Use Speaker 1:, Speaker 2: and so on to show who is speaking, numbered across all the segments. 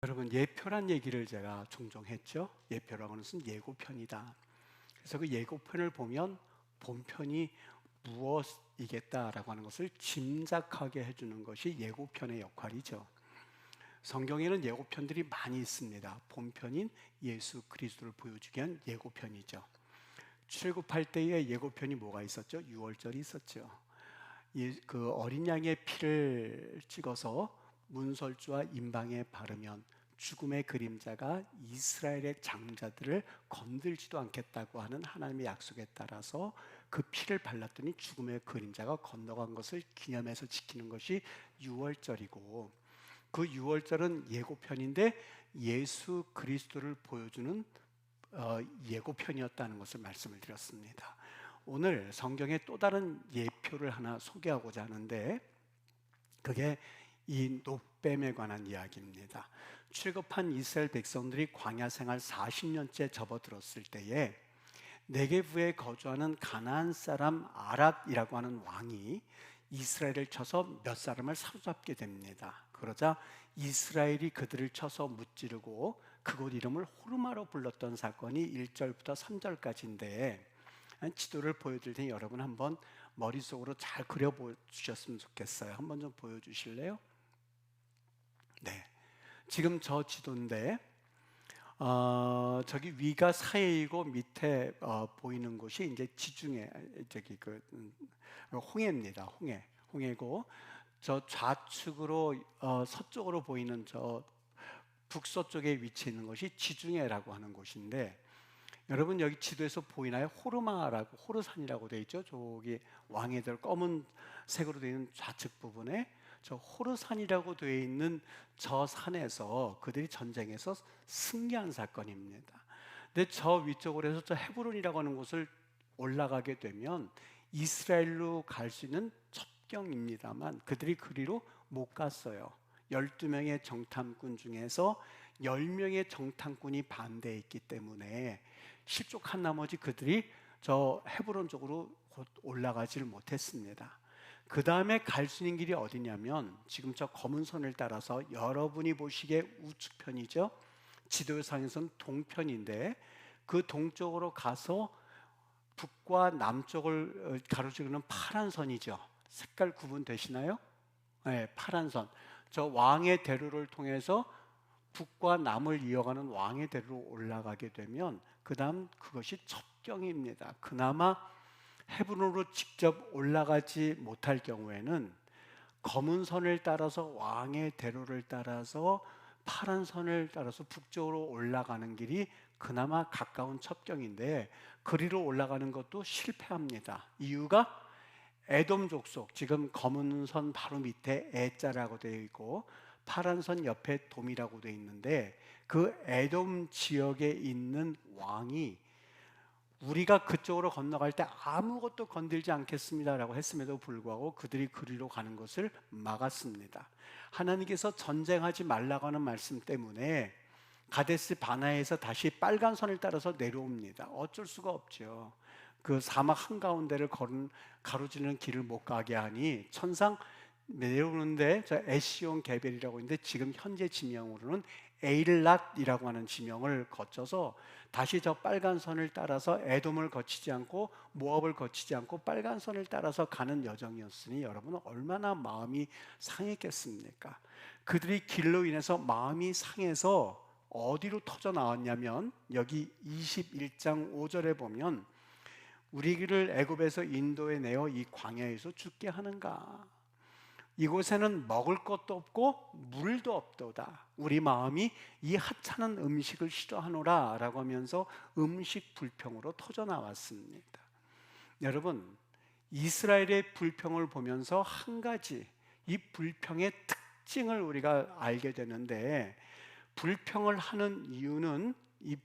Speaker 1: 여러분, 예표란 얘기를 제가 종종 했죠. 예표라고 하는 것은 예고편이다. 그래서 그 예고편을 보면 본편이 무엇이겠다라고 하는 것을 짐작하게 해주는 것이 예고편의 역할이죠. 성경에는 예고편들이 많이 있습니다. 본편인 예수 그리스도를 보여주기 위한 예고편이죠. 출애굽할 때의 예고편이 뭐가 있었죠? 유월절이 있었죠. 그 어린 양의 피를 찍어서 문설주와 임방에 바르면 죽음의 그림자가 이스라엘의 장자들을 건들지도 않겠다고 하는 하나님의 약속에 따라서 그 피를 발랐더니 죽음의 그림자가 건너간 것을 기념해서 지키는 것이 유월절이고, 그 유월절은 예고편인데 예수 그리스도를 보여주는 예고편이었다는 것을 말씀을 드렸습니다. 오늘 성경의 또 다른 예표를 하나 소개하고자 하는데, 그게 이 놋뱀에 관한 이야기입니다. 출애굽한 이스라엘 백성들이 광야 생활 40년째 접어들었을 때에 네게브에 거주하는 가나안 사람 아랍이라고 하는 왕이 이스라엘을 쳐서 몇 사람을 사로잡게 됩니다. 그러자 이스라엘이 그들을 쳐서 무찌르고 그곳 이름을 호르마로 불렀던 사건이 1절부터 3절까지인데, 지도를 보여드릴 테니 여러분 한번 머릿속으로 잘 그려보셨으면 좋겠어요. 한번 좀 보여주실래요? 네, 지금 저 지도인데 저기 위가 사해이고 밑에 보이는 곳이 이제 지중해, 저기 홍해입니다. 홍해고, 저 좌측으로 서쪽으로 보이는 저 북서쪽에 위치해 있는 것이 지중해라고 하는 곳인데, 여러분 여기 지도에서 보이나요? 호르마라고, 호르산이라고 되어 있죠. 저기 왕애들 검은 색으로 되어 있는 좌측 부분에 저 호르산이라고 되어 있는 저 산에서 그들이 전쟁에서 승리한 사건입니다. 근데 저 위쪽으로 해서 저 헤브론이라고 하는 곳을 올라가게 되면 이스라엘로 갈 수 있는 첩경입니다만 그들이 그리로 못 갔어요. 12명의 정탐꾼 중에서 10명의 정탐꾼이 반대했기 때문에 실족한 나머지 그들이 저 헤브론 쪽으로 곧 올라가지를 못했습니다. 그 다음에 갈 수 있는 길이 어디냐면 지금 저 검은 선을 따라서 여러분이 보시기에 우측편이죠. 지도상에서는 동편인데 그 동쪽으로 가서 북과 남쪽을 가로지르는 파란 선이죠. 색깔 구분되시나요? 네, 파란 선. 저 왕의 대로를 통해서 북과 남을 이어가는 왕의 대로로 올라가게 되면 그 다음 그것이 첩경입니다. 그나마 헤브론으로 직접 올라가지 못할 경우에는 검은 선을 따라서 왕의 대로를 따라서 파란 선을 따라서 북쪽으로 올라가는 길이 그나마 가까운 첩경인데 그리로 올라가는 것도 실패합니다. 이유가 에돔 족속, 지금 검은 선 바로 밑에 에자라고 되어 있고 파란 선 옆에 돔이라고 되어 있는데, 그 에돔 지역에 있는 왕이 우리가 그쪽으로 건너갈 때 아무것도 건들지 않겠습니다라고 했음에도 불구하고 그들이 그리로 가는 것을 막았습니다. 하나님께서 전쟁하지 말라고 하는 말씀 때문에 가데스 바나에서 다시 빨간 선을 따라서 내려옵니다. 어쩔 수가 없죠. 그 사막 한가운데를 가로지르는 길을 못 가게 하니 천상 내려오는데 저 에시온 게벨이라고 있는데 지금 현재 지명으로는 에일랏이라고 하는 지명을 거쳐서 다시 저 빨간 선을 따라서 에돔을 거치지 않고 모압을 거치지 않고 빨간 선을 따라서 가는 여정이었으니 여러분은 얼마나 마음이 상했겠습니까? 그들이 길로 인해서 마음이 상해서 어디로 터져 나왔냐면 여기 21장 5절에 보면 우리를 애굽에서 인도에 내어 이 광야에서 죽게 하는가? 이곳에는 먹을 것도 없고 물도 없도다. 우리 마음이 이 하찮은 음식을 싫어하노라 라고 하면서 음식 불평으로 터져 나왔습니다. 여러분, 이스라엘의 불평을 보면서 한 가지 이 불평의 특징을 우리가 알게 되는데, 불평을 하는 이유는 이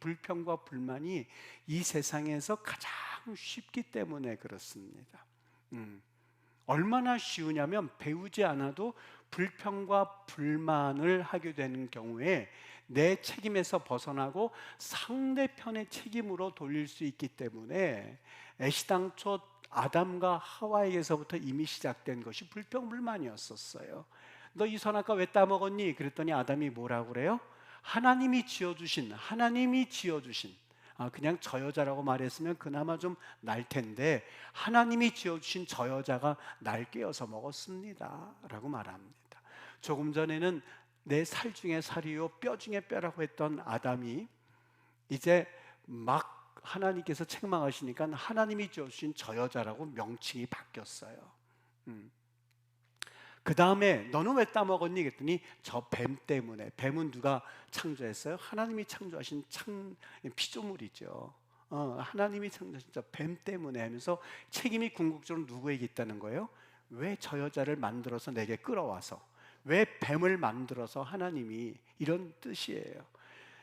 Speaker 1: 불평과 불만이 이 세상에서 가장 쉽기 때문에 그렇습니다. 얼마나 쉬우냐면 배우지 않아도 불평과 불만을 하게 되는 경우에 내 책임에서 벗어나고 상대편의 책임으로 돌릴 수 있기 때문에 애시당초 아담과 하와에게서부터 이미 시작된 것이 불평불만이었었어요. 너 이 선악과 왜 따먹었니? 그랬더니 아담이 뭐라고 그래요? 하나님이 지어주신 그냥 저 여자라고 말했으면 그나마 좀 날 텐데 하나님이 지어주신 저 여자가 날 깨어서 먹었습니다 라고 말합니다. 조금 전에는 내 살 중에 살이요 뼈 중에 뼈라고 했던 아담이 이제 막 하나님께서 책망하시니까 하나님이 지어주신 저 여자라고 명칭이 바뀌었어요. 그 다음에 너는 왜 따먹었니? 그랬더니 저 뱀 때문에. 뱀은 누가 창조했어요? 하나님이 창조하신 피조물이죠. 하나님이 창조하신 저 뱀 때문에 하면서 책임이 궁극적으로 누구에게 있다는 거예요? 왜 저 여자를 만들어서 내게 끌어와서, 왜 뱀을 만들어서 하나님이, 이런 뜻이에요.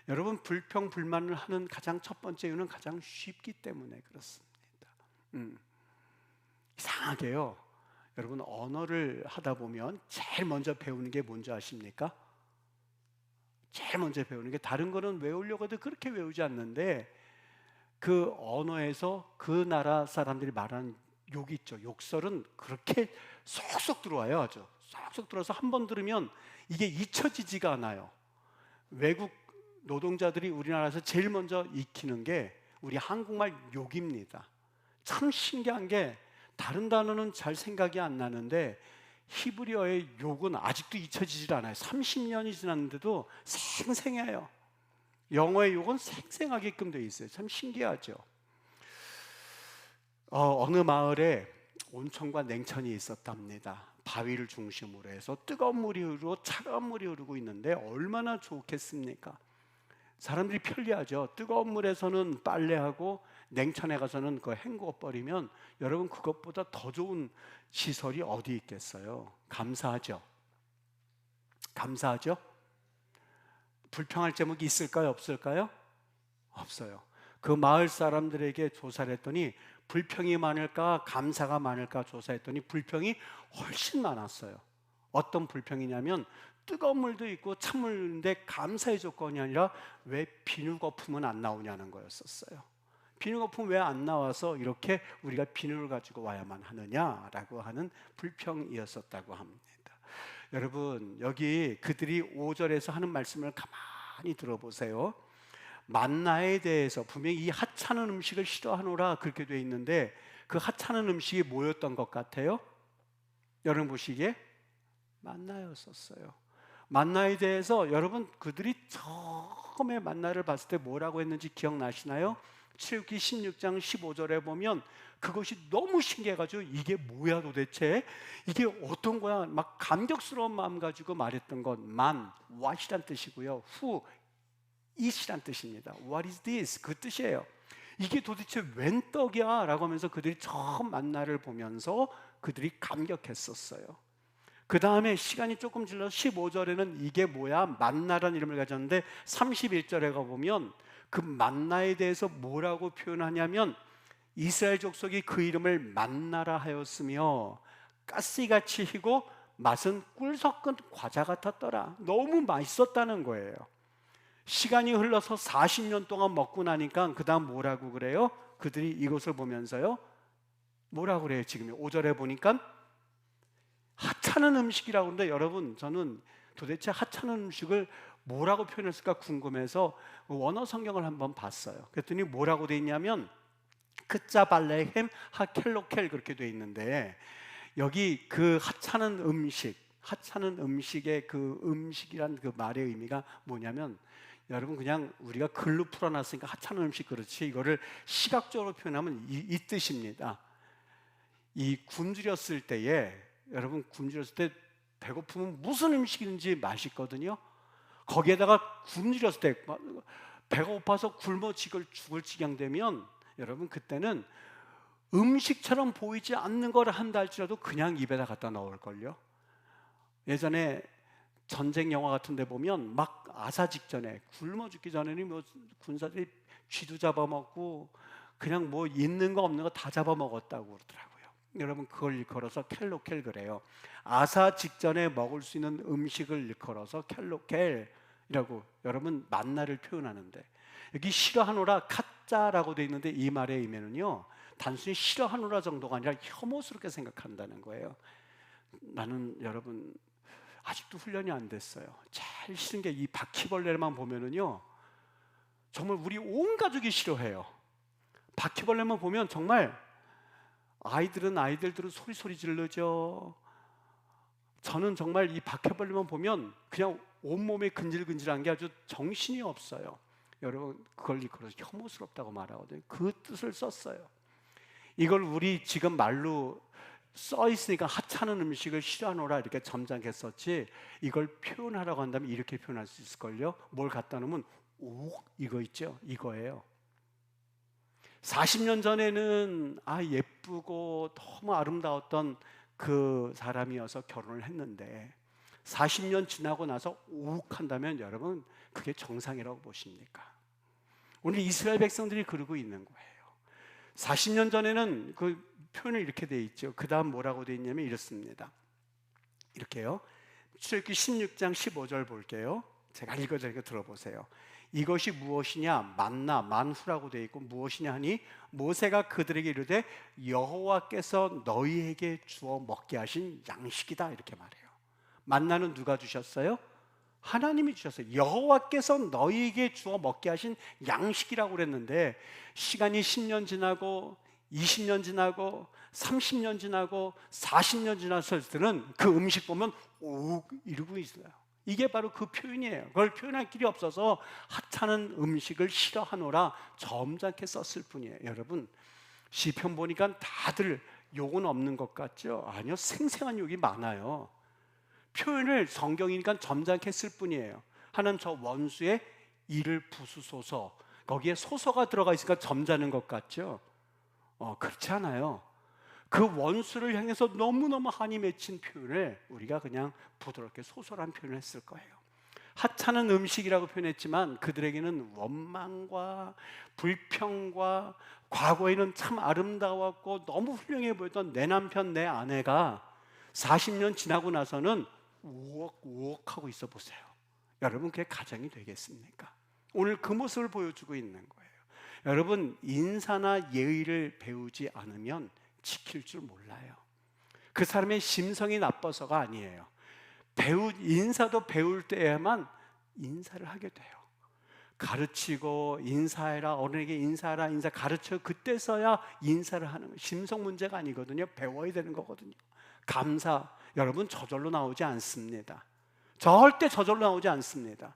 Speaker 1: 여러분, 불평불만을 하는 가장 첫 번째 이유는 가장 쉽기 때문에 그렇습니다. 이상하게요, 여러분, 언어를 하다 보면 제일 먼저 배우는 게 뭔지 아십니까? 제일 먼저 배우는 게, 다른 거는 외우려고 해도 그렇게 외우지 않는데 그 언어에서 그 나라 사람들이 말하는 욕 있죠. 욕설은 그렇게 쏙쏙 들어와요. 아주 쏙쏙 들어서 한 번 들으면 이게 잊혀지지가 않아요. 외국 노동자들이 우리나라에서 제일 먼저 익히는 게 우리 한국말 욕입니다. 참 신기한 게 다른 단어는 잘 생각이 안 나는데 히브리어의 욕은 아직도 잊혀지질 않아요. 30년이 지났는데도 생생해요. 영어의 욕은 생생하게끔 되어 있어요. 참 신기하죠. 어느 마을에 온천과 냉천이 있었답니다. 바위를 중심으로 해서 뜨거운 물이 흐르고 차가운 물이 흐르고 있는데 얼마나 좋겠습니까? 사람들이 편리하죠. 뜨거운 물에서는 빨래하고 냉천에 가서는 그거 헹궈 버리면 여러분, 그것보다 더 좋은 시설이 어디 있겠어요? 감사하죠? 감사하죠? 불평할 제목이 있을까요? 없을까요? 없어요. 그 마을 사람들에게 조사를 했더니 불평이 많을까 감사가 많을까 조사했더니 불평이 훨씬 많았어요. 어떤 불평이냐면 뜨거운 물도 있고 찬물인데 감사의 조건이 아니라 왜 비누 거품은 안 나오냐는 거였었어요. 비누 거품 왜 안 나와서 이렇게 우리가 비누를 가지고 와야만 하느냐라고 하는 불평이었었다고 합니다. 여러분, 여기 그들이 5절에서 하는 말씀을 가만히 들어보세요. 만나에 대해서 분명히 이 하찮은 음식을 싫어하노라 그렇게 돼 있는데 그 하찮은 음식이 뭐였던 것 같아요? 여러분 보시기에 만나였었어요. 만나에 대해서 여러분, 그들이 처음에 만나를 봤을 때 뭐라고 했는지 기억나시나요? 출애굽기 16장 15절에 보면 그것이 너무 신기해가지고 이게 뭐야 도대체, 이게 어떤 거야, 막 감격스러운 마음 가지고 말했던 건 만, what이란 뜻이고요, who, it이란 뜻입니다. What is this? 그 뜻이에요. 이게 도대체 웬 떡이야? 라고 하면서 그들이 처음 만나를 보면서 그들이 감격했었어요. 그 다음에 시간이 조금 질러서 15절에는 이게 뭐야? 만나라는 이름을 가졌는데 31절에 가보면 그 만나에 대해서 뭐라고 표현하냐면 이스라엘 족속이 그 이름을 만나라 하였으며 가시같이 희고 맛은 꿀 섞은 과자 같았더라. 너무 맛있었다는 거예요. 시간이 흘러서 40년 동안 먹고 나니까 그 다음 뭐라고 그래요? 그들이 이것을 보면서요 뭐라고 그래요? 지금 5절에 보니까 하찮은 음식이라고 하는데 여러분, 저는 도대체 하찮은 음식을 뭐라고 표현했을까 궁금해서 원어 성경을 한번 봤어요. 그랬더니 뭐라고 돼 있냐면 크짜발레헴 하켈로켈 그렇게 돼 있는데 여기 그 하찮은 음식의 그 음식이란 그 말의 의미가 뭐냐면 여러분, 그냥 우리가 글로 풀어놨으니까 하찮은 음식 그렇지 이거를 시각적으로 표현하면 이 뜻입니다. 이 굶주렸을 때에 여러분, 굶주렸을 때 배고프면 무슨 음식인지 맛있거든요. 거기에다가 굶주렸을 때 배가 고파서 굶어 죽을 지경 되면 여러분, 그때는 음식처럼 보이지 않는 걸 한다 할지라도 그냥 입에다 갖다 넣을걸요. 예전에 전쟁 영화 같은 데 보면 막 아사 직전에 굶어 죽기 전에는 뭐 군사들이 쥐도 잡아먹고 그냥 뭐 있는 거 없는 거 다 잡아먹었다고 그러더라고요. 여러분, 그걸 일컬어서 켈로켈 그래요. 아사 직전에 먹을 수 있는 음식을 일컬어서 켈로켈이라고 여러분 만나를 표현하는데 여기 싫어하노라 카짜라고 되어 있는데 이 말의 의미는요 단순히 싫어하노라 정도가 아니라 혐오스럽게 생각한다는 거예요. 나는 여러분 아직도 훈련이 안 됐어요. 제일 싫은 게 이 바퀴벌레만 보면은요, 정말 우리 온 가족이 싫어해요. 바퀴벌레만 보면 정말 아이들은 아이들대로 소리 지르죠. 저는 정말 이 바퀴벌레만 보면 그냥 온몸에 근질근질한 게 아주 정신이 없어요. 여러분, 그걸 혐오스럽다고 말하거든요. 그 뜻을 썼어요. 이걸 우리 지금 말로 써 있으니까 하찮은 음식을 싫어하노라 이렇게 점잖게 썼지, 이걸 표현하라고 한다면 이렇게 표현할 수 있을걸요. 뭘 갖다 놓으면 오, 이거 있죠, 이거예요. 40년 전에는 예쁘고 너무 아름다웠던 그 사람이어서 결혼을 했는데 40년 지나고 나서 오욱한다면 여러분, 그게 정상이라고 보십니까? 오늘 이스라엘 백성들이 그러고 있는 거예요. 40년 전에는 그 표현을 이렇게 돼 있죠. 그 다음 뭐라고 돼 있냐면 이렇습니다. 이렇게요. 출애굽기 16장 15절 볼게요. 제가 읽어드리니까 들어보세요. 이것이 무엇이냐? 만나, 만후라고 되어 있고 무엇이냐 하니 모세가 그들에게 이르되 여호와께서 너희에게 주어 먹게 하신 양식이다, 이렇게 말해요. 만나는 누가 주셨어요? 하나님이 주셨어요. 여호와께서 너희에게 주어 먹게 하신 양식이라고 그랬는데, 시간이 10년 지나고 20년 지나고 30년 지나고 40년 지났을 때는 그 음식 보면 오 이러고 있어요. 이게 바로 그 표현이에요. 그걸 표현할 길이 없어서 하찮은 음식을 싫어하노라 점잖게 썼을 뿐이에요. 여러분, 시편 보니까 다들 욕은 없는 것 같죠? 아니요, 생생한 욕이 많아요. 표현을 성경이니까 점잖게 쓸 뿐이에요. 하나님, 저 원수의 이를 부수소서, 거기에 소서가 들어가 있으니까 점잖은 것 같죠? 그렇지 않아요. 그 원수를 향해서 너무너무 한이 맺힌 표현을 우리가 그냥 부드럽게 소설한 표현을 했을 거예요. 하찮은 음식이라고 표현했지만 그들에게는 원망과 불평과, 과거에는 참 아름다웠고 너무 훌륭해 보였던 내 남편, 내 아내가 40년 지나고 나서는 우억우억하고 있어 보세요. 여러분, 그게 가정이 되겠습니까? 오늘 그 모습을 보여주고 있는 거예요. 여러분, 인사나 예의를 배우지 않으면 지킬 줄 몰라요. 그 사람의 심성이 나빠서가 아니에요. 인사도 배울 때에만 인사를 하게 돼요. 가르치고 인사해라, 어른에게 인사하라, 인사 가르쳐, 그때서야 인사를 하는 거예요. 심성 문제가 아니거든요. 배워야 되는 거거든요. 감사, 여러분, 저절로 나오지 않습니다. 절대 저절로 나오지 않습니다.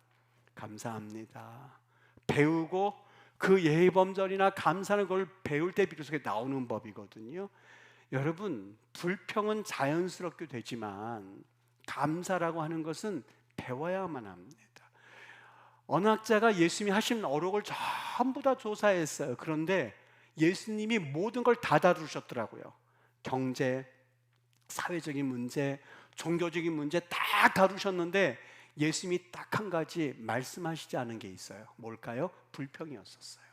Speaker 1: 감사합니다. 배우고 그 예의범절이나 감사는 그걸 배울 때 비로소 나오는 법이거든요. 여러분, 불평은 자연스럽게 되지만 감사라고 하는 것은 배워야만 합니다. 어느 학자가 예수님이 하신 어록을 전부 다 조사했어요. 그런데 예수님이 모든 걸 다 다루셨더라고요. 경제, 사회적인 문제, 종교적인 문제 다 다루셨는데 예수님이 딱 한 가지 말씀하시지 않은 게 있어요. 뭘까요? 불평이었었어요.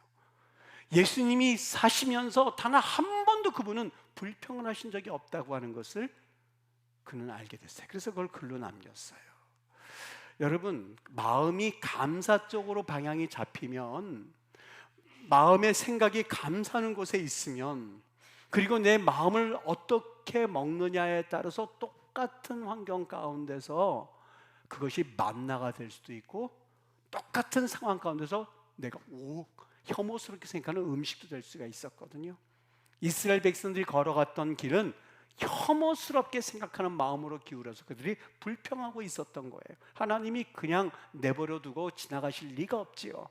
Speaker 1: 예수님이 사시면서 단 한 번도 그분은 불평을 하신 적이 없다고 하는 것을 그는 알게 됐어요. 그래서 그걸 글로 남겼어요. 여러분, 마음이 감사 쪽으로 방향이 잡히면, 마음의 생각이 감사하는 곳에 있으면, 그리고 내 마음을 어떻게 먹느냐에 따라서 똑같은 환경 가운데서 그것이 만나가 될 수도 있고, 똑같은 상황 가운데서 내가 혐오스럽게 생각하는 음식도 될 수가 있었거든요. 이스라엘 백성들이 걸어갔던 길은 혐오스럽게 생각하는 마음으로 기울여서 그들이 불평하고 있었던 거예요. 하나님이 그냥 내버려 두고 지나가실 리가 없지요.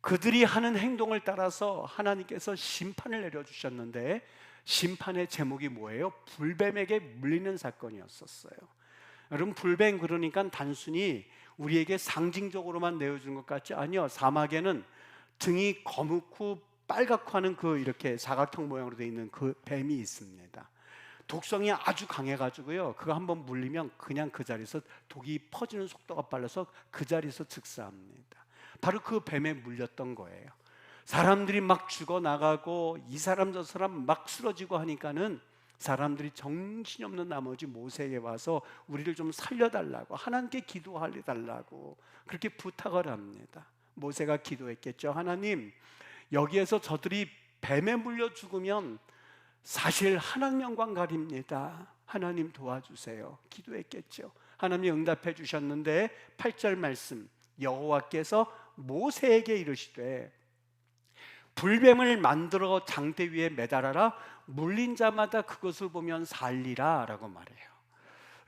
Speaker 1: 그들이 하는 행동을 따라서 하나님께서 심판을 내려주셨는데, 심판의 제목이 뭐예요? 불뱀에게 물리는 사건이었었어요. 여러분, 불뱀 그러니까 단순히 우리에게 상징적으로만 내어주는 것 같지? 아니요. 사막에는 등이 거뭇고 빨갛고 하는 그 이렇게 사각형 모양으로 되어 있는 그 뱀이 있습니다. 독성이 아주 강해가지고요, 그거 한번 물리면 그냥 그 자리에서 독이 퍼지는 속도가 빨라서 그 자리에서 즉사합니다. 바로 그 뱀에 물렸던 거예요. 사람들이 막 죽어나가고 이 사람 저 사람 막 쓰러지고 하니까는 사람들이 정신이 없는 나머지 모세에게 와서 우리를 좀 살려달라고, 하나님께 기도하려달라고 그렇게 부탁을 합니다. 모세가 기도했겠죠. 하나님, 여기에서 저들이 뱀에 물려 죽으면 사실 하나님 영광 가립니다. 하나님 도와주세요. 기도했겠죠. 하나님 응답해 주셨는데 8절 말씀, 여호와께서 모세에게 이르시되 불뱀을 만들어 장대 위에 매달아라. 물린 자마다 그것을 보면 살리라 라고 말해요.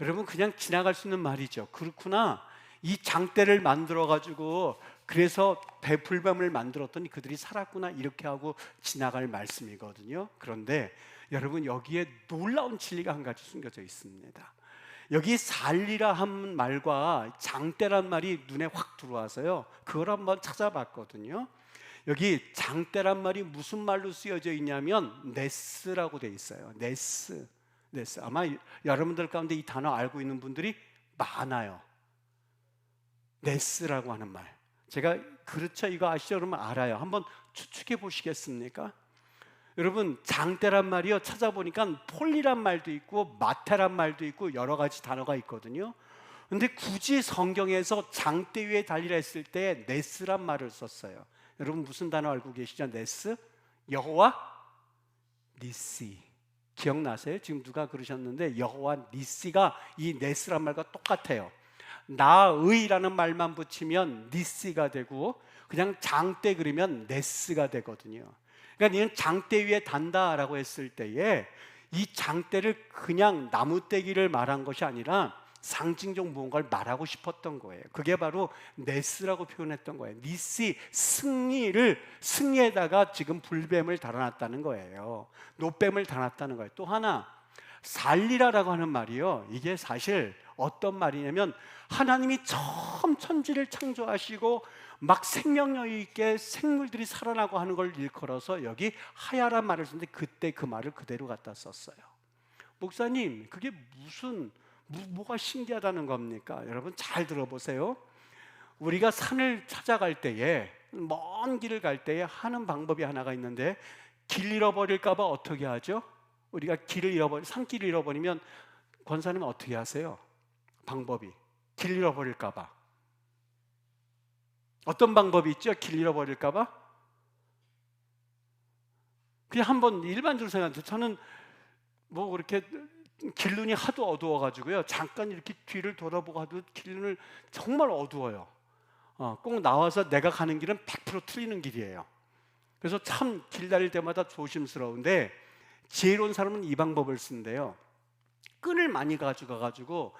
Speaker 1: 여러분, 그냥 지나갈 수 있는 말이죠. 그렇구나, 이 장대를 만들어 가지고 그래서 불뱀을 만들었더니 그들이 살았구나, 이렇게 하고 지나갈 말씀이거든요. 그런데 여러분, 여기에 놀라운 진리가 한 가지 숨겨져 있습니다. 여기 살리라 한 말과 장대란 말이 눈에 확 들어와서요, 그걸 한번 찾아봤거든요. 여기 장대란 말이 무슨 말로 쓰여져 있냐면 네스라고 돼 있어요. 네스. 아마 여러분들 가운데 이 단어 알고 있는 분들이 많아요. 네스라고 하는 말. 제가 그렇죠, 이거 아시죠? 여러분 알아요. 한번 추측해 보시겠습니까? 여러분, 장대란 말이요, 찾아보니까 폴리란 말도 있고 마테란 말도 있고 여러 가지 단어가 있거든요. 근데 굳이 성경에서 장대 위에 달리라 했을 때 네스란 말을 썼어요. 여러분 무슨 단어 알고 계시죠? 네스? 여호와 니시. 기억나세요? 지금 누가 그러셨는데 여호와 니시가 이 네스란 말과 똑같아요. 나의라는 말만 붙이면 니시가 되고 그냥 장대 그리면 네스가 되거든요. 그러니까 니는 장대 위에 단다라고 했을 때에 이 장대를 그냥 나무떼기를 말한 것이 아니라 상징적 무언가를 말하고 싶었던 거예요. 그게 바로 네스라고 표현했던 거예요. 니시, 승리에다가 지금 불뱀을 달아놨다는 거예요. 노뱀을 달아놨다는 거예요. 또 하나, 살리라라고 하는 말이요, 이게 사실 어떤 말이냐면 하나님이 처음 천지를 창조하시고 막 생명력 있게 생물들이 살아나고 하는 걸 일컬어서 여기 하야란 말을 썼는데 그때 그 말을 그대로 갖다 썼어요. 목사님, 그게 뭐가 신기하다는 겁니까? 여러분 잘 들어보세요. 우리가 산을 찾아갈 때에, 먼 길을 갈 때에 하는 방법이 하나가 있는데, 길 잃어버릴까 봐 어떻게 하죠? 우리가 산길을 잃어버리면 권사님 어떻게 하세요? 방법이, 길 잃어버릴까 봐 어떤 방법이 있죠? 길 잃어버릴까 봐? 그냥 한번 일반적으로 생각해도, 저는 뭐 그렇게 길눈이 하도 어두워가지고요, 잠깐 이렇게 뒤를 돌아보고 하도 길눈을 정말 어두워요. 꼭 나와서 내가 가는 길은 100% 틀리는 길이에요. 그래서 참 길 다닐 때마다 조심스러운데, 지혜로운 사람은 이 방법을 쓴대요. 끈을 많이 가지고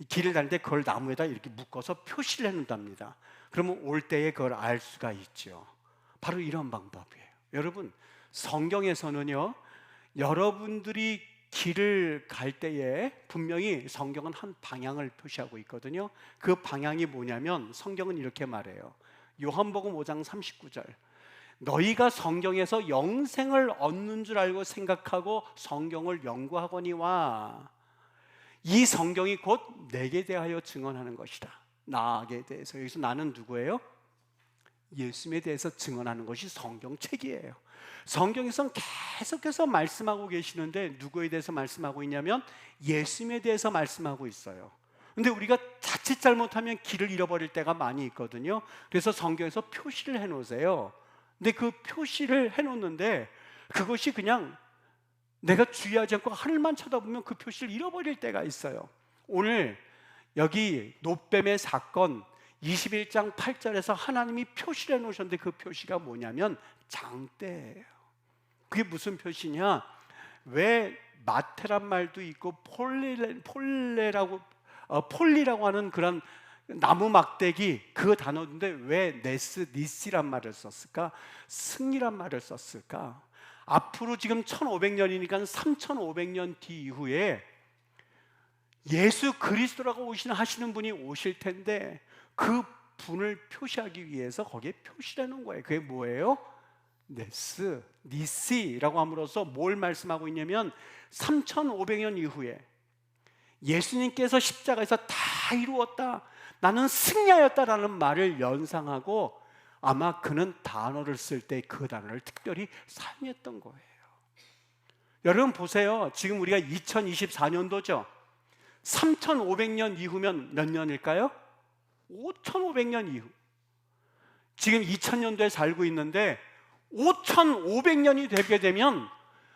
Speaker 1: 길을 다닐 때 그걸 나무에다 이렇게 묶어서 표시를 해놓는답니다. 그러면 올 때에 그걸 알 수가 있죠. 바로 이런 방법이에요. 여러분, 성경에서는요, 여러분들이 길을 갈 때에 분명히 성경은 한 방향을 표시하고 있거든요. 그 방향이 뭐냐면 성경은 이렇게 말해요. 요한복음 5장 39절, 너희가 성경에서 영생을 얻는 줄 알고 생각하고 성경을 연구하거니와 이 성경이 곧 내게 대하여 증언하는 것이다. 나에 대해서. 여기서 나는 누구예요? 예수님에 대해서 증언하는 것이 성경책이에요. 성경에서는 계속해서 말씀하고 계시는데 누구에 대해서 말씀하고 있냐면 예수님에 대해서 말씀하고 있어요. 근데 우리가 자칫 잘못하면 길을 잃어버릴 때가 많이 있거든요. 그래서 성경에서 표시를 해놓으세요. 근데 그 표시를 해놓는데 그것이 그냥 내가 주의하지 않고 하늘만 쳐다보면 그 표시를 잃어버릴 때가 있어요. 오늘 여기 노뱀의 사건 21장 8절에서 하나님이 표시를 해놓으셨는데 그 표시가 뭐냐면 장대예요. 그게 무슨 표시냐? 왜 마테란 말도 있고 폴리라고 하는 그런 나무 막대기, 그 단어인데 왜 니시란 말을 썼을까? 승리란 말을 썼을까? 앞으로 지금 1500년이니까 3500년 뒤 이후에 예수 그리스도라고 하시는 분이 오실 텐데 그 분을 표시하기 위해서 거기에 표시를 해놓은 거예요. 그게 뭐예요? 니시라고 함으로써 뭘 말씀하고 있냐면 3500년 이후에 예수님께서 십자가에서 다 이루었다, 나는 승리하였다라는 말을 연상하고 아마 그는 단어를 쓸 때 그 단어를 특별히 사용했던 거예요. 여러분 보세요. 지금 우리가 2024년도죠. 3500년 이후면 몇 년일까요? 5500년 이후. 지금 2000년도에 살고 있는데 5500년이 되게 되면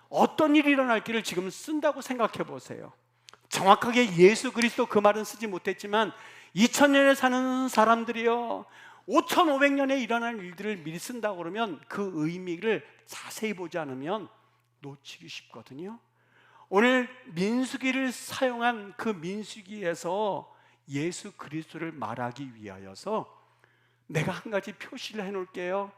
Speaker 1: 어떤 일이 일어날기를 지금 쓴다고 생각해 보세요. 정확하게 예수 그리스도 그 말은 쓰지 못했지만 2000년에 사는 사람들이요, 5500년에 일어날 일들을 미리 쓴다고 그러면 그 의미를 자세히 보지 않으면 놓치기 쉽거든요. 오늘 민수기를 사용한 그 민수기에서 예수 그리스도를 말하기 위하여서 내가 한 가지 표시를 해놓을게요.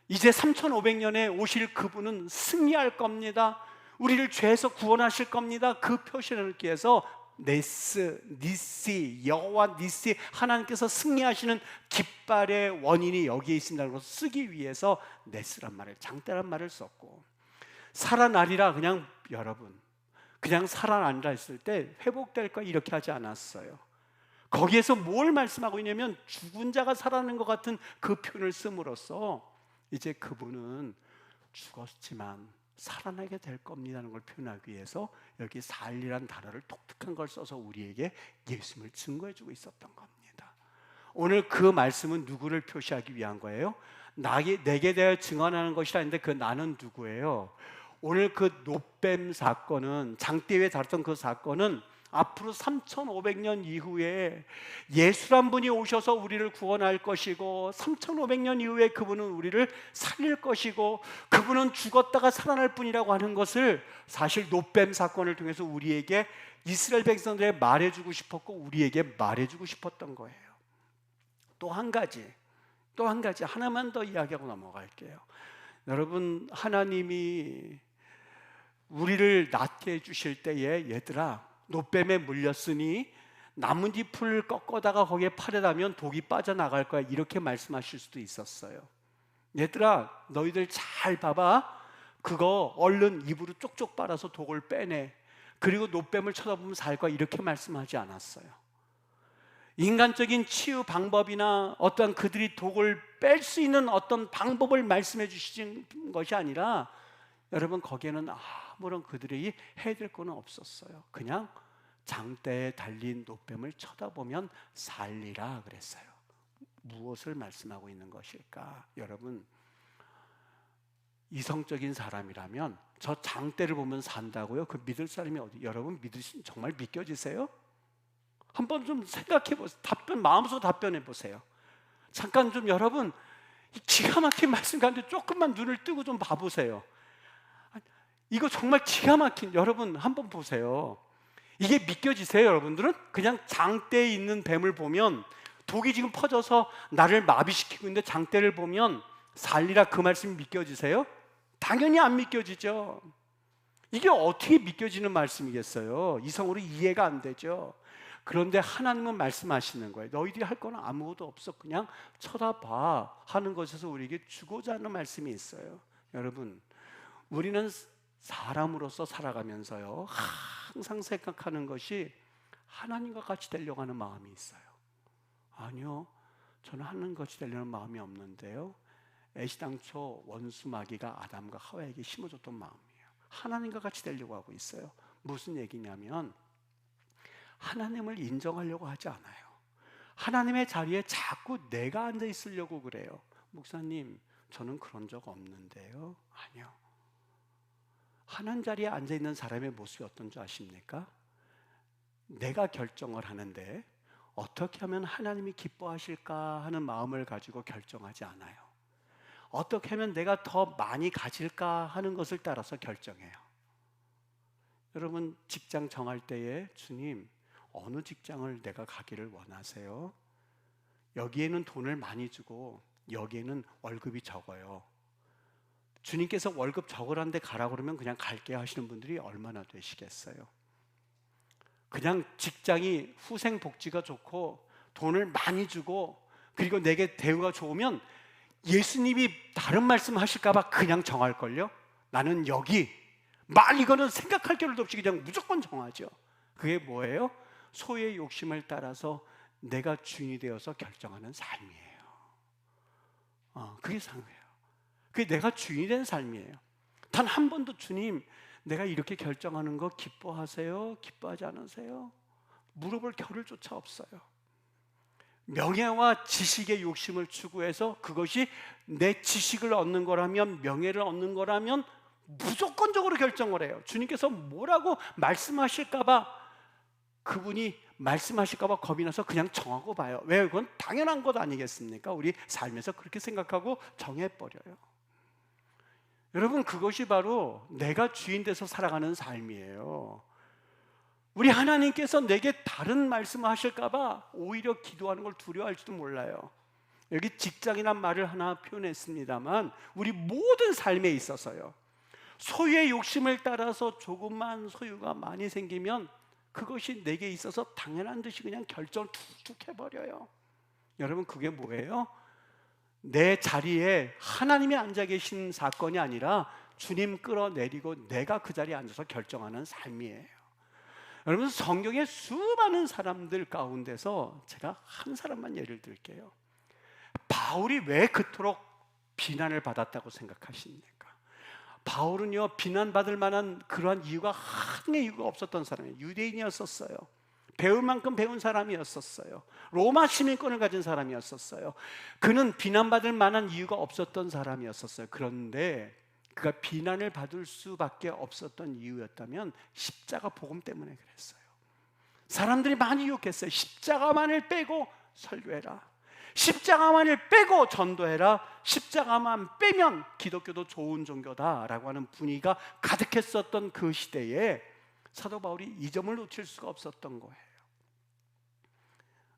Speaker 1: 이제 3500년에 오실 그분은 승리할 겁니다. 우리를 죄에서 구원하실 겁니다. 그 표시를 해놓기 위해서 네스, 니시, 여호와 니시, 하나님께서 승리하시는 깃발의 원인이 여기에 있습니다는 것을 쓰기 위해서 네스란 말을, 장대란 말을 썼고, 살아나리라, 그냥 여러분 그냥 살아나리라 했을 때 회복될 거 이렇게 하지 않았어요. 거기에서 뭘 말씀하고 있냐면 죽은 자가 살아나는 것 같은 그 표현을 씀으로써 이제 그분은 죽었지만 살아나게 될 겁니다라는 걸 표현하기 위해서 여기 살리란 단어를 독특한 걸 써서 우리에게 예수님을 증거해주고 있었던 겁니다. 오늘 그 말씀은 누구를 표시하기 위한 거예요? 내게 대하여 증언하는 것이라 했는데 그 나는 누구예요? 오늘 그 노뱀 사건은, 장대 위에 달았던 그 사건은 앞으로 3500년 이후에 예수란 분이 오셔서 우리를 구원할 것이고, 3500년 이후에 그분은 우리를 살릴 것이고, 그분은 죽었다가 살아날 뿐이라고 하는 것을 사실 노뱀 사건을 통해서 우리에게, 이스라엘 백성들에게 말해주고 싶었고 우리에게 말해주고 싶었던 거예요. 또 한 가지 하나만 더 이야기하고 넘어갈게요. 여러분, 하나님이 우리를 낫게 해주실 때에 얘들아 노뱀에 물렸으니 나뭇잎을 꺾어다가 거기에 팔에다면 독이 빠져나갈 거야, 이렇게 말씀하실 수도 있었어요. 얘들아 너희들 잘 봐봐, 그거 얼른 입으로 쪽쪽 빨아서 독을 빼내, 그리고 노뱀을 쳐다보면 살 거야, 이렇게 말씀하지 않았어요. 인간적인 치유 방법이나 어떤 그들이 독을 뺄 수 있는 어떤 방법을 말씀해 주신 것이 아니라, 여러분 거기에는 아무런 그들이 해야 될 건 없었어요. 그냥 장대에 달린 노뱀을 쳐다보면 살리라 그랬어요. 무엇을 말씀하고 있는 것일까? 여러분, 이성적인 사람이라면 저 장대를 보면 산다고요? 그 믿을 사람이 어디? 여러분 정말 믿겨지세요? 한번 좀 생각해 보세요. 마음속으로 답변해 보세요. 잠깐 좀 여러분, 기가 막힌 말씀 가운데 조금만 눈을 뜨고 좀 봐보세요. 이거 정말 기가 막힌, 여러분 한번 보세요. 이게 믿겨지세요? 여러분들은 그냥 장대에 있는 뱀을 보면, 독이 지금 퍼져서 나를 마비시키고 있는데 장대를 보면 살리라, 그 말씀이 믿겨지세요? 당연히 안 믿겨지죠. 이게 어떻게 믿겨지는 말씀이겠어요? 이성으로 이해가 안 되죠. 그런데 하나님은 말씀하시는 거예요. 너희들이 할 건 아무것도 없어, 그냥 쳐다봐 하는 것에서 우리에게 주고자 하는 말씀이 있어요. 여러분, 우리는 사람으로서 살아가면서요 항상 생각하는 것이 하나님과 같이 되려고 하는 마음이 있어요. 아니요, 저는 하나님과 같이 되려는 마음이 없는데요, 애시당초 원수 마귀가 아담과 하와에게 심어줬던 마음이에요. 하나님과 같이 되려고 하고 있어요. 무슨 얘기냐면 하나님을 인정하려고 하지 않아요. 하나님의 자리에 자꾸 내가 앉아 있으려고 그래요. 목사님, 저는 그런 적 없는데요. 아니요. 하나님 자리에 앉아 있는 사람의 모습이 어떤 줄 아십니까? 내가 결정을 하는데 어떻게 하면 하나님이 기뻐하실까 하는 마음을 가지고 결정하지 않아요. 어떻게 하면 내가 더 많이 가질까 하는 것을 따라서 결정해요. 여러분, 직장 정할 때에 주님, 어느 직장을 내가 가기를 원하세요? 여기에는 돈을 많이 주고 여기에는 월급이 적어요. 주님께서 월급 적으라는 데 가라 그러면 그냥 갈게 하시는 분들이 얼마나 되시겠어요? 그냥 직장이 후생 복지가 좋고 돈을 많이 주고 그리고 내게 대우가 좋으면 예수님이 다른 말씀 하실까 봐 그냥 정할걸요? 나는 여기, 이거는 생각할 겨를도 없이 그냥 무조건 정하죠. 그게 뭐예요? 소의 욕심을 따라서 내가 주인이 되어서 결정하는 삶이에요. 그게 삶이에요. 그게 내가 주인이 된 삶이에요. 단 한 번도 주님, 내가 이렇게 결정하는 거 기뻐하세요? 기뻐하지 않으세요? 물어볼 겨를조차 없어요. 명예와 지식의 욕심을 추구해서 그것이 내 지식을 얻는 거라면, 명예를 얻는 거라면 무조건적으로 결정을 해요. 주님께서 뭐라고 말씀하실까 봐 그분이 말씀하실까 봐 겁이 나서 그냥 정하고 봐요. 왜? 그건 당연한 것 아니겠습니까? 우리 삶에서 그렇게 생각하고 정해버려요. 여러분, 그것이 바로 내가 주인 돼서 살아가는 삶이에요. 우리 하나님께서 내게 다른 말씀을 하실까 봐 오히려 기도하는 걸 두려워할지도 몰라요. 여기 직장이란 말을 하나 표현했습니다만 우리 모든 삶에 있어서요, 소유의 욕심을 따라서 조금만 소유가 많이 생기면 그것이 내게 있어서 당연한 듯이 그냥 결정을 툭툭 해버려요. 여러분, 그게 뭐예요? 내 자리에 하나님이 앉아 계신 사건이 아니라 주님 끌어내리고 내가 그 자리에 앉아서 결정하는 삶이에요. 여러분, 성경의 수많은 사람들 가운데서 제가 한 사람만 예를 들게요. 바울이 왜 그토록 비난을 받았다고 생각하십니까? 바울은요, 비난받을 만한 그러한 이유가 하나의 이유가 없었던 사람이에요. 유대인이었었어요. 배울 만큼 배운 사람이었었어요. 로마 시민권을 가진 사람이었었어요. 그는 비난받을 만한 이유가 없었던 사람이었었어요. 그런데 그가 비난을 받을 수밖에 없었던 이유였다면 십자가 복음 때문에 그랬어요. 사람들이 많이 욕했어요. 십자가만을 빼고 설교해라, 십자가만을 빼고 전도해라, 십자가만 빼면 기독교도 좋은 종교다라고 하는 분위기가 가득했었던 그 시대에 사도 바울이 이 점을 놓칠 수가 없었던 거예요.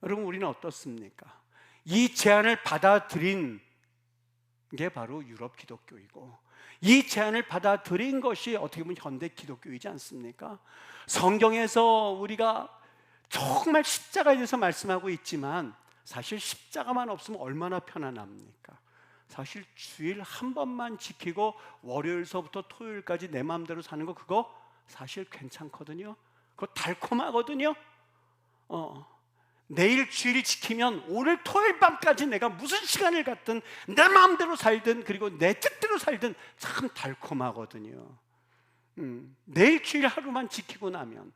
Speaker 1: 여러분, 우리는 어떻습니까? 이 제안을 받아들인 게 바로 유럽 기독교이고, 이 제안을 받아들인 것이 어떻게 보면 현대 기독교이지 않습니까? 성경에서 우리가 정말 십자가에 대해서 말씀하고 있지만 사실 십자가만 없으면 얼마나 편안합니까? 사실 주일 한 번만 지키고 월요일서부터 토요일까지 내 마음대로 사는 거, 그거 사실 괜찮거든요. 그거 달콤하거든요. 내일 주일 지키면 오늘 토요일 밤까지 내가 무슨 시간을 갖든 내 마음대로 살든 그리고 내 뜻대로 살든 참 달콤하거든요. 내일 주일 하루만 지키고 나면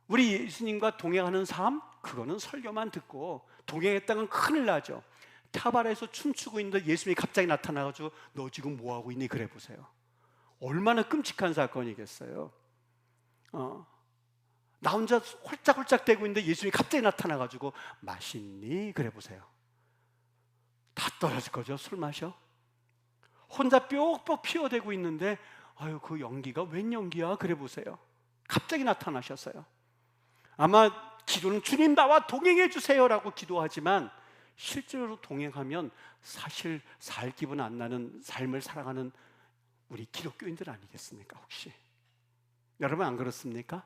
Speaker 1: 우리 예수님과 동행하는 삶, 그거는 설교만 듣고 동행했다간 큰일 나죠. 타바라에서 춤추고 있는데 예수님이 갑자기 나타나가지고 너 지금 뭐하고 있니? 그래 보세요. 얼마나 끔찍한 사건이겠어요. 나 혼자 홀짝홀짝 대고 있는데 예수님이 갑자기 나타나가지고 맛있니? 그래 보세요. 다 떨어질 거죠. 술 마셔? 혼자 뾱뾱 피어대고 있는데 아유, 그 연기가 웬 연기야? 그래 보세요. 갑자기 나타나셨어요. 아마 기도는 주님 나와 동행해 주세요라고 기도하지만 실제로 동행하면 사실 살 기분 안 나는 삶을 살아가는 우리 기독교인들 아니겠습니까? 혹시 여러분 안 그렇습니까?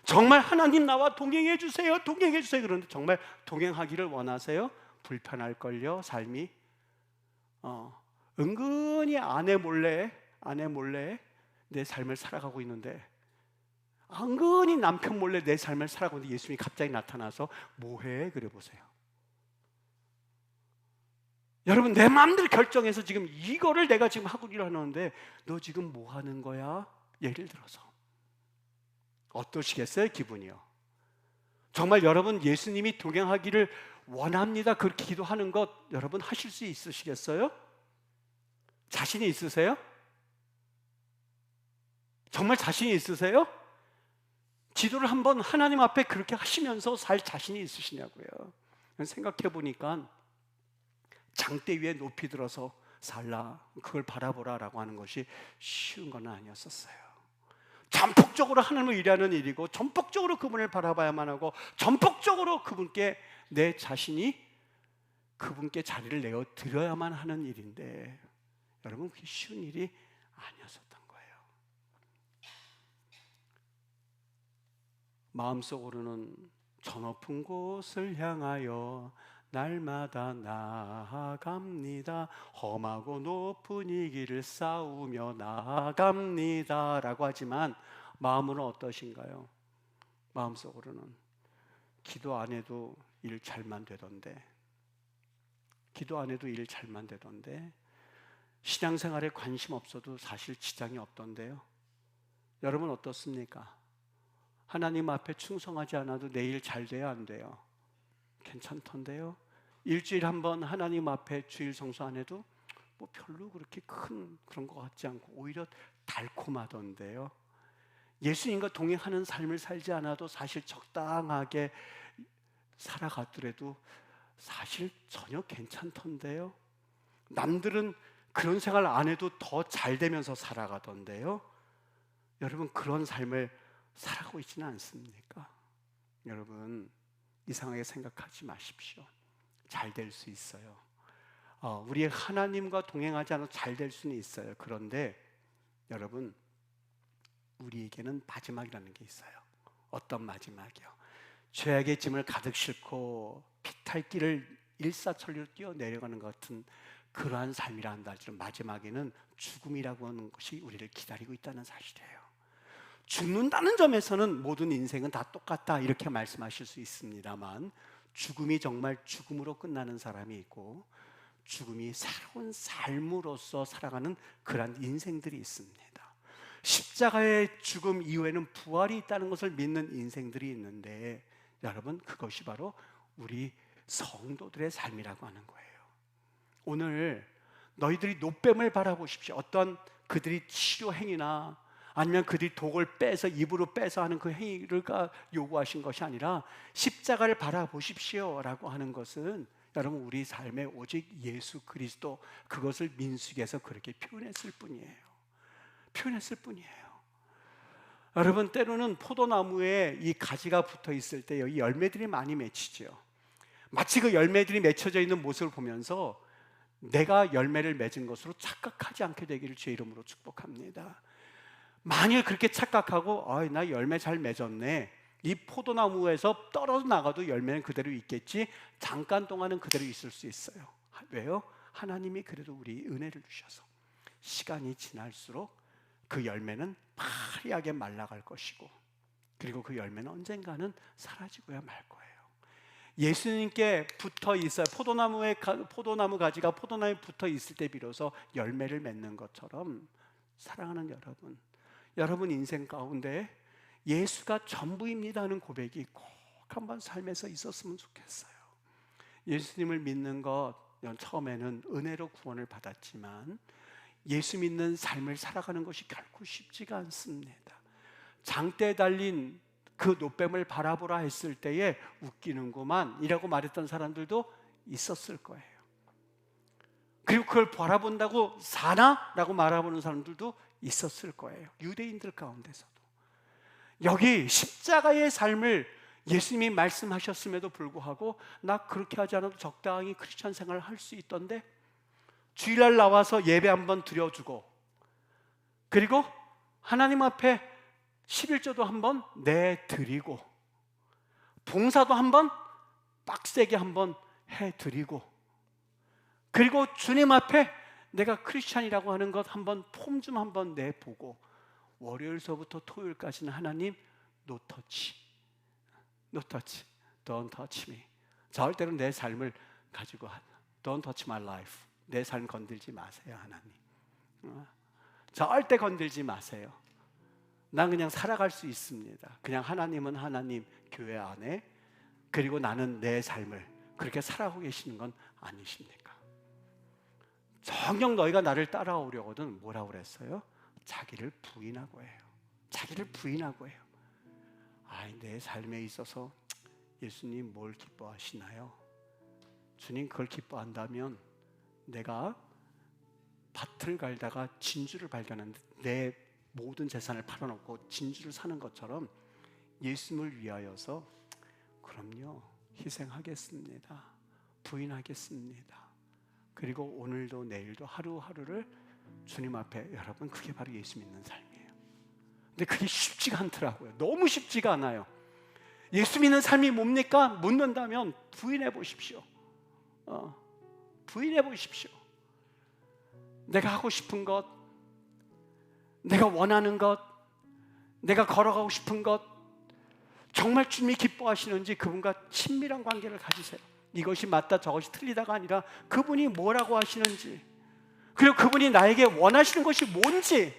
Speaker 1: 정말 하나님 나와 동행해 주세요, 동행해 주세요. 그런데 정말 동행하기를 원하세요? 불편할걸요, 삶이. 은근히 아내 몰래 내 삶을 살아가고 있는데, 은근히 남편 몰래 내 삶을 살아가고 있는데 예수님이 갑자기 나타나서 뭐해? 그래 보세요. 여러분, 내 마음대로 결정해서 지금 이거를 내가 지금 하고 일하는데 너 지금 뭐 하는 거야? 예를 들어서 어떠시겠어요? 기분이요. 정말 여러분 예수님이 동행하기를 원합니다, 그렇게 기도하는 것 여러분 하실 수 있으시겠어요? 자신이 있으세요? 정말 자신이 있으세요? 기도를 한번 하나님 앞에 그렇게 하시면서 살 자신이 있으시냐고요. 생각해 보니까 장대 위에 높이 들어서 살라, 그걸 바라보라라고 하는 것이 쉬운 건 아니었었어요. 전폭적으로 하나님을 일하는 일이고, 전폭적으로 그분을 바라봐야만 하고, 전폭적으로 그분께 내 자신이 그분께 자리를 내어 드려야만 하는 일인데, 여러분 그게 쉬운 일이 아니었었던 거예요. 마음속으로는 저 높은 곳을 향하여 날마다 나아갑니다. 험하고 높은 이 길을 싸우며 나아갑니다 라고 하지만 마음으로는 어떠신가요? 마음속으로는 기도 안 해도 일 잘만 되던데, 기도 안 해도 일 잘만 되던데, 신앙생활에 관심 없어도 사실 지장이 없던데요. 여러분 어떻습니까? 하나님 앞에 충성하지 않아도 내 일 잘 돼야 안 돼요? 괜찮던데요. 일주일 한번 하나님 앞에 주일 성수 안 해도 뭐 별로 그렇게 큰 그런 것 같지 않고 오히려 달콤하던데요. 예수님과 동행하는 삶을 살지 않아도 사실 적당하게 살아가더라도 사실 전혀 괜찮던데요. 남들은 그런 생활 안 해도 더 잘 되면서 살아가던데요. 여러분, 그런 삶을 살아가고 있지는 않습니까? 여러분, 이상하게 생각하지 마십시오. 잘 될 수 있어요. 우리 하나님과 동행하지 않아도 잘 될 수는 있어요. 그런데 여러분, 우리에게는 마지막이라는 게 있어요. 어떤 마지막이요? 죄악의 짐을 가득 싣고 피탈길을 일사천리로 뛰어내려가는 것 같은 그러한 삶이라 한다 할지라도 마지막에는 죽음이라고 하는 것이 우리를 기다리고 있다는 사실이에요. 죽는다는 점에서는 모든 인생은 다 똑같다 이렇게 말씀하실 수 있습니다만, 죽음이 정말 죽음으로 끝나는 사람이 있고 죽음이 새로운 삶으로서 살아가는 그러한 인생들이 있습니다. 십자가의 죽음 이후에는 부활이 있다는 것을 믿는 인생들이 있는데, 여러분, 그것이 바로 우리 성도들의 삶이라고 하는 거예요. 오늘 너희들이 노뱀을 바라보십시오. 어떤 그들이 치료 행위나 아니면 그들이 독을 빼서 입으로 빼서 하는 그 행위를 요구하신 것이 아니라 십자가를 바라보십시오 라고 하는 것은, 여러분, 우리 삶에 오직 예수 그리스도, 그것을 민수기에서 그렇게 표현했을 뿐이에요. 여러분, 때로는 포도나무에 이 가지가 붙어 있을 때 여기 열매들이 많이 맺히죠. 마치 그 열매들이 맺혀져 있는 모습을 보면서 내가 열매를 맺은 것으로 착각하지 않게 되기를 주의 이름으로 축복합니다. 만일 그렇게 착각하고 나 열매 잘 맺었네, 이 포도나무에서 떨어져 나가도 열매는 그대로 있겠지, 잠깐 동안은 그대로 있을 수 있어요. 왜요? 하나님이 그래도 우리 은혜를 주셔서 시간이 지날수록 그 열매는 파리하게 말라갈 것이고, 그리고 그 열매는 언젠가는 사라지고야 말 거예요. 예수님께 붙어 있어요. 포도나무 가지가 포도나무에 붙어 있을 때 비로소 열매를 맺는 것처럼, 사랑하는 여러분 인생 가운데 예수가 전부입니다 하는 고백이 꼭 한번 삶에서 있었으면 좋겠어요. 예수님을 믿는 것, 처음에는 은혜로 구원을 받았지만 예수 믿는 삶을 살아가는 것이 결코 쉽지가 않습니다. 장대에 달린 그 노뱀을 바라보라 했을 때에 웃기는구만 이라고 말했던 사람들도 있었을 거예요. 그리고 그걸 바라본다고 사나? 라고 말해보는 사람들도 있었을 거예요. 유대인들 가운데서도. 여기 십자가의 삶을 예수님이 말씀하셨음에도 불구하고 나 그렇게 하지 않아도 적당히 크리스찬 생활을 할 수 있던데, 주일날 나와서 예배 한번 드려주고, 그리고 하나님 앞에 11조도 한번 내드리고, 봉사도 한번 빡세게 한번 해드리고, 그리고 주님 앞에 내가 크리스찬이라고 하는 것 한번 폼 좀 한번 내보고, 월요일서부터 토요일까지는 하나님 노터치, don't touch me. 절대로 내 삶을 가지고 don't touch my life. 내 삶 건들지 마세요, 하나님. 절대 건들지 마세요. 난 그냥 살아갈 수 있습니다. 그냥 하나님은 하나님 교회 안에, 그리고 나는 내 삶을 그렇게 살아가고 계시는 건 아니십니까? 정녕 너희가 나를 따라오려거든 뭐라고 그랬어요? 자기를 부인하고 해요. 자기를 부인하고 해요. 내 삶에 있어서 예수님 뭘 기뻐하시나요? 주님 그걸 기뻐한다면 내가 밭을 갈다가 진주를 발견하는데 내 모든 재산을 팔아놓고 진주를 사는 것처럼 예수님을 위하여서 그럼요, 희생하겠습니다. 부인하겠습니다. 그리고 오늘도 내일도 하루하루를 주님 앞에, 여러분, 그게 바로 예수 믿는 삶이에요. 근데 그게 쉽지가 않더라고요. 너무 쉽지가 않아요. 예수 믿는 삶이 뭡니까? 묻는다면 부인해 보십시오. 부인해 보십시오. 내가 하고 싶은 것, 내가 원하는 것, 내가 걸어가고 싶은 것, 정말 주님이 기뻐하시는지 그분과 친밀한 관계를 가지세요. 이것이 맞다 저것이 틀리다가 아니라 그분이 뭐라고 하시는지, 그리고 그분이 나에게 원하시는 것이 뭔지,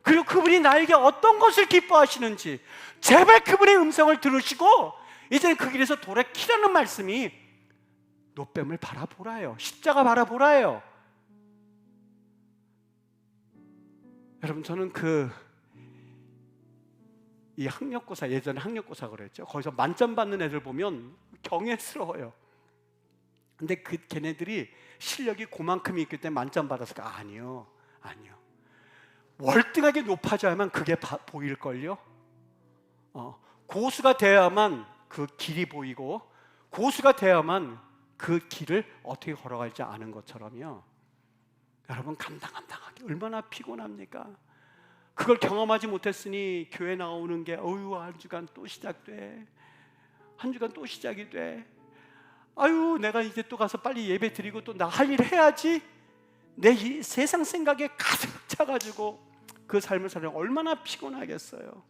Speaker 1: 그리고 그분이 나에게 어떤 것을 기뻐하시는지 제발 그분의 음성을 들으시고 이제는 그 길에서 돌이키라는 말씀이 노뱀을 바라보라요. 십자가 바라보라요. 여러분, 저는 그 이 학력고사, 예전에 학력고사 그랬죠. 거기서 만점 받는 애들 보면 경애스러워요. 근데 걔네들이 실력이 그만큼 있기 때문에 만점 받았을까? 아니요. 월등하게 높아져야만 그게 보일걸요. 고수가 돼야만 그 길이 보이고, 고수가 돼야만 그 길을 어떻게 걸어갈지 아는 것처럼요. 여러분, 감당하기 얼마나 피곤합니까? 그걸 경험하지 못했으니 교회 나오는 게 한 주간 또 시작돼. 한 주간 또 시작이 돼. 내가 이제 또 가서 빨리 예배 드리고 또 나 할 일 해야지. 내 이 세상 생각에 가득 차가지고 그 삶을 살면 얼마나 피곤하겠어요.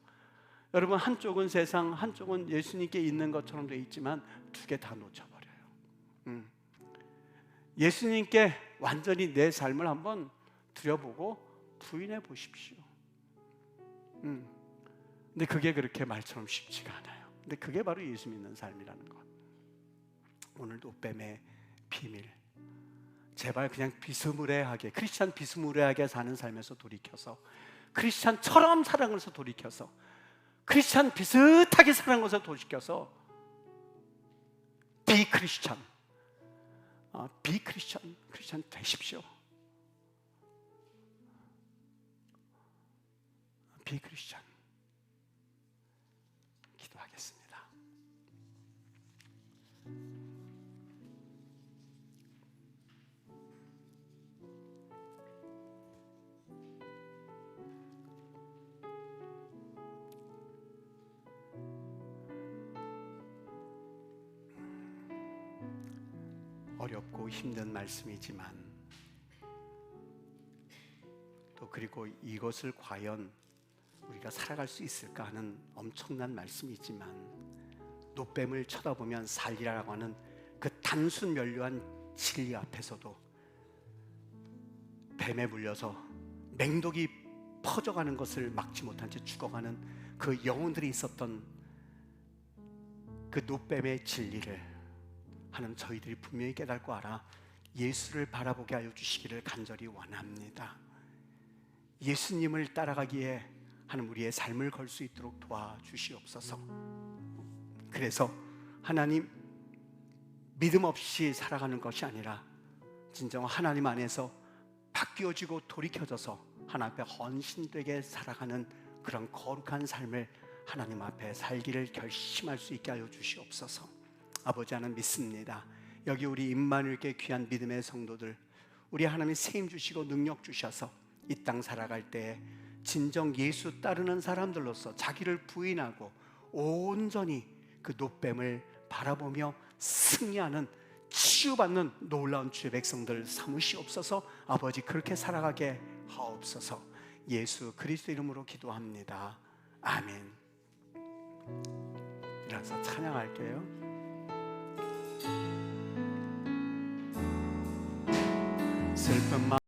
Speaker 1: 여러분, 한쪽은 세상, 한쪽은 예수님께 있는 것처럼 돼 있지만 두 개 다 놓쳐버려요. 예수님께 완전히 내 삶을 한번 들여보고 부인해 보십시오. 근데 그게 그렇게 말처럼 쉽지가 않아요. 근데 그게 바로 예수 믿는 삶이라는 것. 오늘 노뱀의 비밀, 제발 그냥 비스무리하게, 크리스찬 비스무리하게 사는 삶에서 돌이켜서, 크리스찬처럼 살아가는 것에서 돌이켜서, 크리스찬 비슷하게 살아가는 것에서 돌이켜서 비크리스찬, 크리스찬 되십시오. 비크리스찬. 기도하겠습니다. 어렵고 힘든 말씀이지만, 또 그리고 이것을 과연 우리가 살아갈 수 있을까 하는 엄청난 말씀이지만, 노뱀을 쳐다보면 살리라고 하는 그 단순 면류한 진리 앞에서도 뱀에 물려서 맹독이 퍼져가는 것을 막지 못한 채 죽어가는 그 영혼들이 있었던 그 노뱀의 진리를 하나님, 저희들이 분명히 깨닫고 알아 예수를 바라보게 하여 주시기를 간절히 원합니다. 예수님을 따라가기에 하나님, 우리의 삶을 걸 수 있도록 도와주시옵소서. 그래서 하나님, 믿음 없이 살아가는 것이 아니라 진정 하나님 안에서 바뀌어지고 돌이켜져서 하나님 앞에 헌신되게 살아가는 그런 거룩한 삶을 하나님 앞에 살기를 결심할 수 있게 하여 주시옵소서. 아버지 하나님, 믿습니다. 여기 우리 임마누엘께 귀한 믿음의 성도들, 우리 하나님 세임 주시고 능력 주셔서 이 땅 살아갈 때 진정 예수 따르는 사람들로서 자기를 부인하고 온전히 그 노뱀을 바라보며 승리하는, 치유받는 놀라운 주의 백성들 삼으시옵소서. 아버지, 그렇게 살아가게 하옵소서. 예수 그리스도 이름으로 기도합니다. 아멘. 일어나서 찬양할게요. 슬픈